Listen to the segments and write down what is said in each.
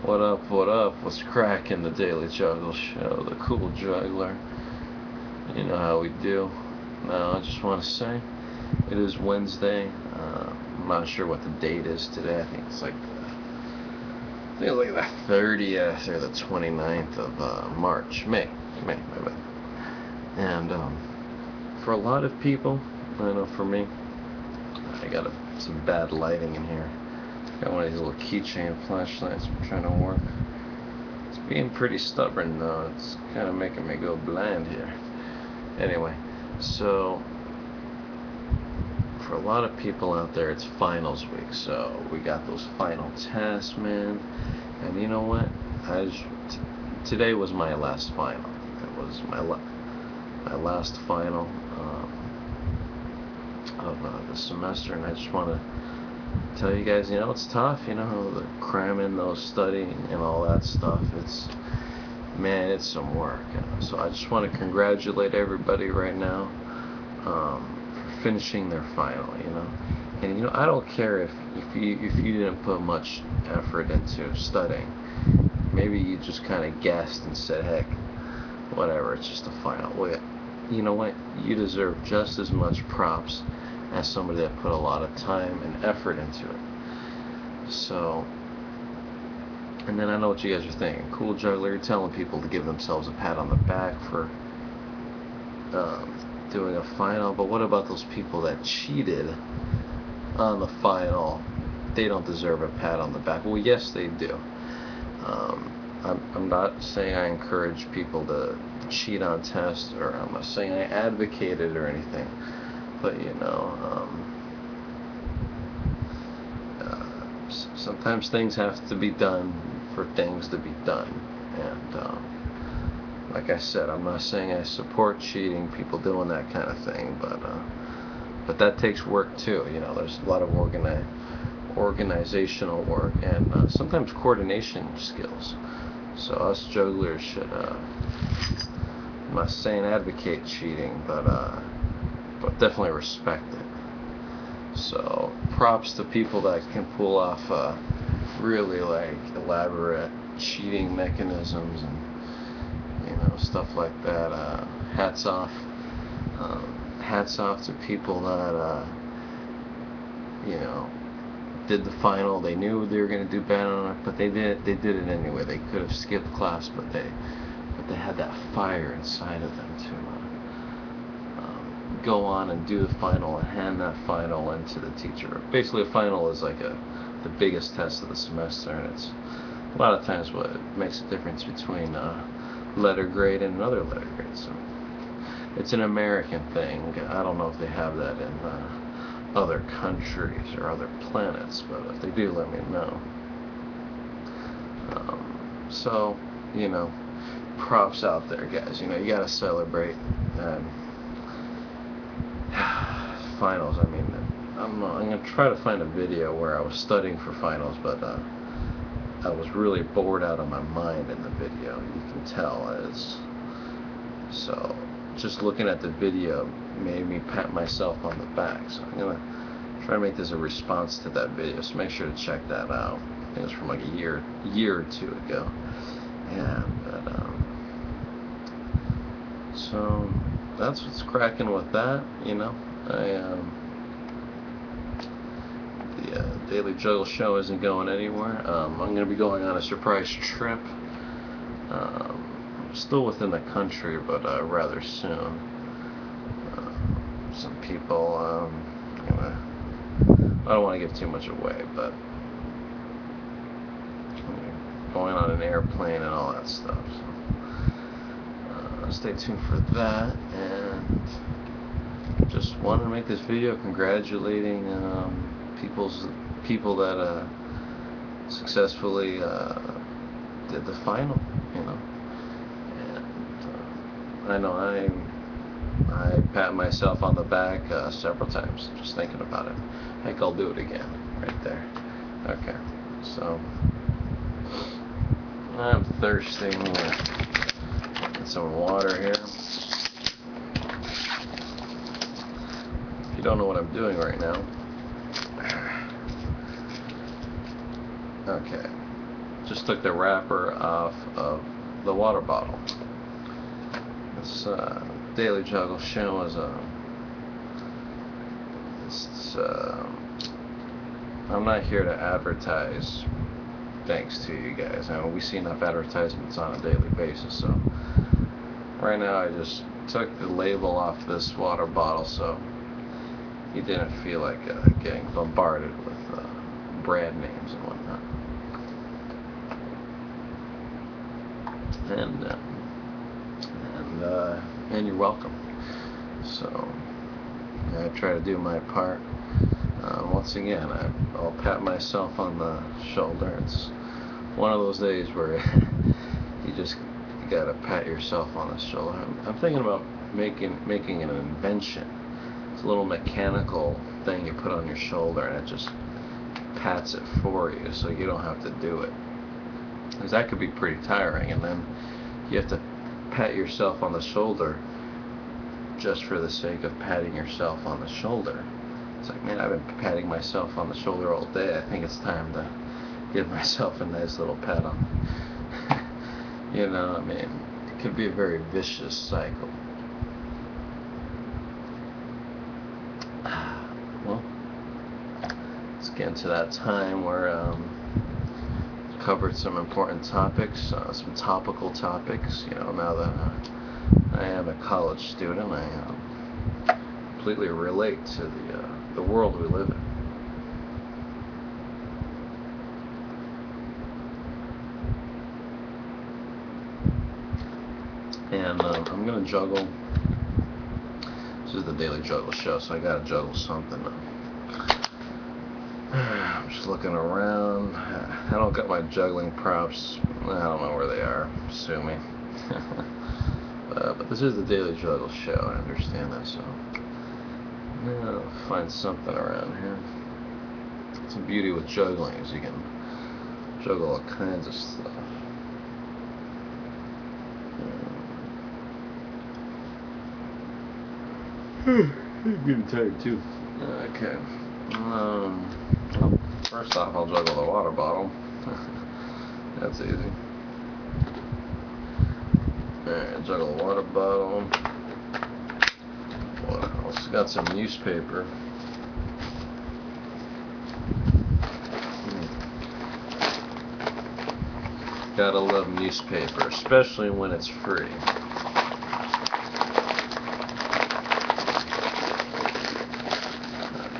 What up, what up? What's cracking? The Daily Juggle Show, the cool juggler. You know how we do. Now, I just want to say, it is Wednesday. I'm not sure what the date is today. I think it's like the 30th or the 29th of March. May, my bad. And for a lot of people, I know for me, I got some bad lighting in here. Got one of these little keychain flashlights I'm trying to work. It's being pretty stubborn though. It's kind of making me go blind here. Anyway, so for a lot of people out there, it's finals week. So we got those final tests, man. And you know what? Today was my last final. It was my last final of the semester, and I just want to tell you guys, it's tough, the cramming, those studying and all that stuff. It's some work. So I just want to congratulate everybody right now for finishing their final, And I don't care if you didn't put much effort into studying. Maybe you just kind of guessed and said, heck, whatever, it's just a final. Well, you know what? You deserve just as much props as somebody that put a lot of time and effort into it. So, and then I know what you guys are thinking. Cool juggler, you're telling people to give themselves a pat on the back for doing a final, but what about those people that cheated on the final? They don't deserve a pat on the back. Well, yes, they do. I'm not saying I encourage people to cheat on tests, or I'm not saying I advocate it or anything. But sometimes things have to be done for things to be done. And like I said, I'm not saying I support cheating, people doing that kind of thing, but that takes work too. There's a lot of organizational work and sometimes coordination skills. So us jugglers should, I'm not saying advocate cheating, but definitely respect it. So props to people that can pull off really elaborate cheating mechanisms and stuff like that. Hats off to people that did the final. They knew they were going to do bad on it, but they did it anyway. They could have skipped class, but they had that fire inside of them to go on and do the final and hand that final in to the teacher. Basically, a final is like the biggest test of the semester, and it's a lot of times what makes the difference between letter grade and another letter grade. So it's an American thing. I don't know if they have that in other countries or other planets, but if they do, let me know. So props out there, guys. You gotta celebrate. Finals. I'm gonna try to find a video where I was studying for finals, but I was really bored out of my mind in the video. You can tell so just looking at the video made me pat myself on the back. So I'm gonna try to make this a response to that video. So make sure to check that out. I think it was from like a year or two ago. Yeah, but so that's what's cracking with that. The Daily Juggle Show isn't going anywhere. I'm going to be going on a surprise trip. Still within the country, but rather soon. Some people, I don't want to give too much away, but going on an airplane and all that stuff. So stay tuned for that, and just wanted to make this video congratulating people that successfully did the final, and I know I pat myself on the back several times just thinking about it. Heck, I'll do it again right there. Okay, so I'm thirsty. I'm gonna get some water here. If you don't know what I'm doing right now, okay, just took the wrapper off of the water bottle. This DailyJuggle show is I'm not here to advertise. Thanks to you guys. I mean, we see enough advertisements on a daily basis. So right now, I just took the label off this water bottle, so you didn't feel like getting bombarded with brand names and whatnot. And you're welcome. So I try to do my part. Once again, I'll pat myself on the shoulder. It's one of those days where you just gotta pat yourself on the shoulder. I'm thinking about making an invention. It's a little mechanical thing you put on your shoulder, and it just pats it for you, so you don't have to do it. Because that could be pretty tiring, and then you have to pat yourself on the shoulder just for the sake of patting yourself on the shoulder. It's like, man, I've been patting myself on the shoulder all day. I think it's time to give myself a nice little pat on. You know, I mean, it could be a very vicious cycle. Well, let's get into that time where covered some important topics, some topical topics. You know, now that I am a college student, I completely relate to the world we live in. And I'm gonna juggle. This is the DailyJuggle show, so I gotta juggle something. I'm just looking around. I don't got my juggling props. I don't know where they are. Sue me. But this is the DailyJuggle show. I understand that, so I'll find something around here. It's the beauty with juggling is you can juggle all kinds of stuff. I'm getting tired too. Okay. Well, first off, I'll juggle the water bottle. That's easy. Alright, juggle the water bottle. What else? Got some newspaper. Gotta love newspaper, especially when it's free.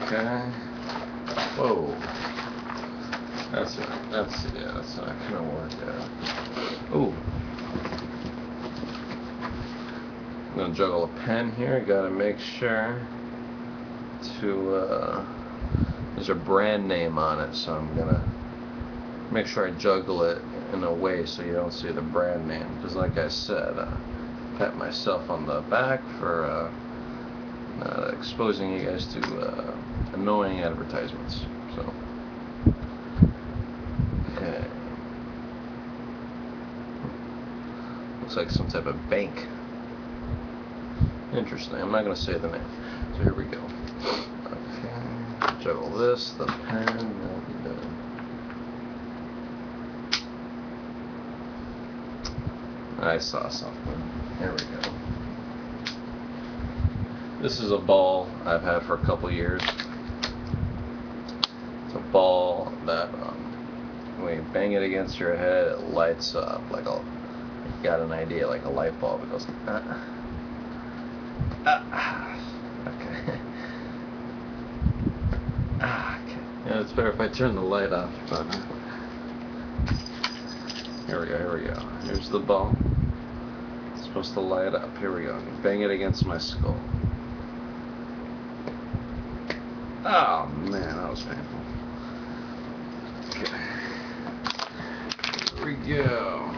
Okay. Whoa. That's not gonna work out. Ooh. I'm gonna juggle a pen here. Gotta make sure to there's a brand name on it, so I'm gonna make sure I juggle it in a way so you don't see the brand name. Because like I said, pat myself on the back for exposing you guys to annoying advertisements. So, okay. Looks like some type of bank. Interesting. I'm not going to say the name. So here we go. Okay. Juggle this, the pen, and I saw something. Here we go. This is a ball I've had for a couple years. It's a ball that when you bang it against your head, it lights up like you got an idea, like a light bulb. It goes okay. Okay. Yeah, it's better if I turn the light off. But here we go. Here's the ball. It's supposed to light up. Here we go. Bang it against my skull. Oh man, that was painful. Okay. Here we go.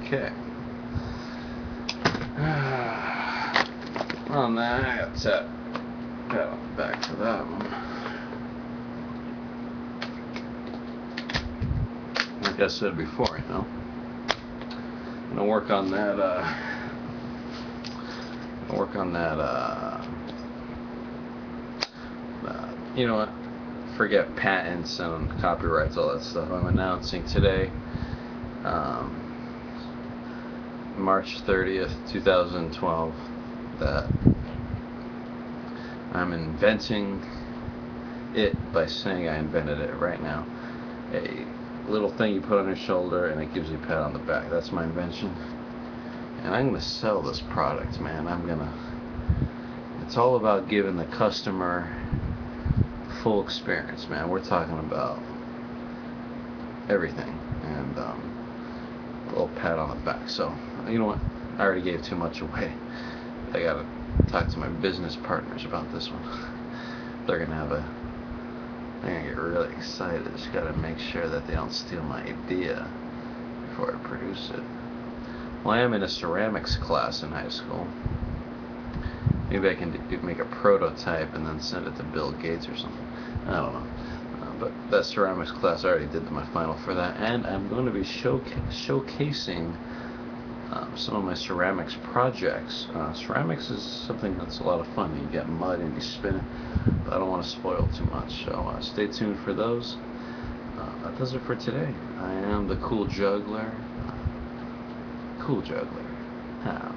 Okay. Well, now I got to pat on the back for that one. like I said before, you know. I'm gonna work on that. You know what? Forget patents and copyrights, all that stuff. I'm announcing today, March 30th, 2012, that I'm inventing it by saying I invented it right now. A little thing you put on your shoulder and it gives you a pat on the back. That's my invention. And I'm going to sell this product, man. It's all about giving the customer full experience, man. We're talking about everything. And a little pat on the back. So, you know what? I already gave too much away. I got to talk to my business partners about this one. They're gonna get really excited. Just gotta make sure that they don't steal my idea before I produce it. Well, I am in a ceramics class in high school. Maybe I can make a prototype and then send it to Bill Gates or something. I don't know. But that ceramics class, I already did my final for that, and I'm going to be showcasing some of my ceramics projects. Ceramics is something that's a lot of fun. You get mud and you spin it, but I don't want to spoil too much, so stay tuned for those. That does it for today. I am the Cool Juggler. Cool Juggler. How?